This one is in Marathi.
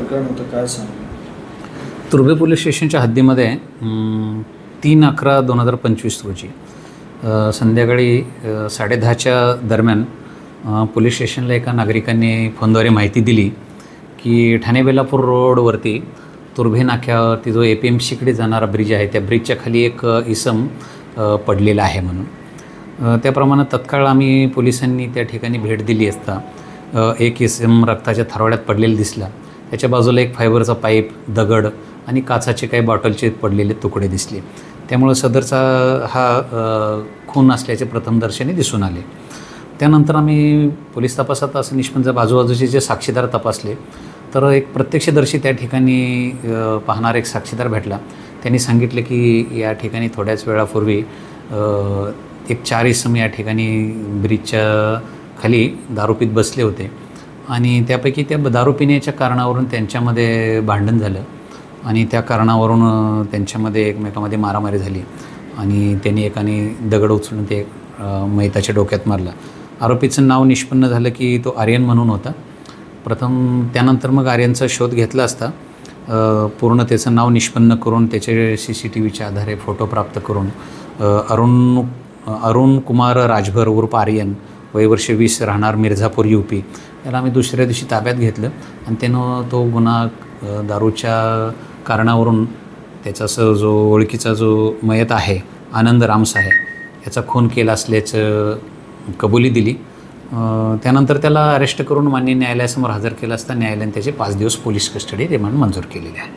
प्रकरण होतं, काय सांगू? तुर्भे पोलीस स्टेशनच्या हद्दीमध्ये 3/11/2025 रोजी संध्याकाळी 10:30च्या दरम्यान पोलीस स्टेशनला एका नागरिकांनी फोनद्वारे माहिती दिली की ठाणे बेलापूर रोडवरती तुर्भे नाक्यावरती जो APMCकडे जाणारा ब्रिज आहे त्या ब्रिजच्या खाली एक इसम पडलेला आहे म्हणून. त्याप्रमाणे तत्काळ आम्ही पोलिसांनी त्या ठिकाणी भेट दिली असता एक इसम रक्ताच्या थारोळ्यात पडलेला दिसला. त्याच्या बाजूला एक फायबरचा पाईप, दगड आणि काचाचे काही बॉटलचे पडलेले तुकडे दिसले. त्यामुळं सदरचा हा खून असल्याचे प्रथमदर्शनी दिसून आले. त्यानंतर आम्ही पोलीस तपासात असं निष्पन्न बाजूबाजूचे जे साक्षीदार तपासले तर एक प्रत्यक्षदर्शी त्या ठिकाणी पाहणारा एक साक्षीदार भेटला. त्यांनी सांगितलं की या ठिकाणी थोड्याच वेळापूर्वी एक 4 इसम या ठिकाणी ब्रिजच्या खाली दारू पीत बसले होते आणि त्यापैकी त्या दारू पिण्याच्या कारणावरून त्यांच्यामध्ये भांडण झालं आणि त्या कारणावरून त्यांच्यामध्ये एकमेकांमध्ये मारामारी झाली आणि त्यांनी एकाने दगड उचलून ते मैताच्या डोक्यात मारला. आरोपीचं नाव निष्पन्न झालं की तो आर्यन म्हणून होता. त्यानंतर मग आर्यनचा शोध घेतला असता पूर्ण त्याचं नाव निष्पन्न करून त्याचे CCTVच्या आधारे फोटो प्राप्त करून अरुण कुमार राजभर उर्फ आर्यन, वय वर्ष 20, राहणार मिर्झापूर UP, याला आम्ही दुसऱ्या दिवशी ताब्यात घेतलं आणि त्यानं तो गुन्हा दारूच्या कारणावरून त्याचा जो ओळखीचा जो मयत आहे आनंद रामसाहेब याचा खून केला असल्याचं कबुली दिली. त्यानंतर त्याला अरेस्ट करून माननीय न्यायालयासमोर हजर केलं असता न्यायालयाने त्याचे 5 दिवस पोलीस कस्टडी रिमांड मंजूर केलेले आहे.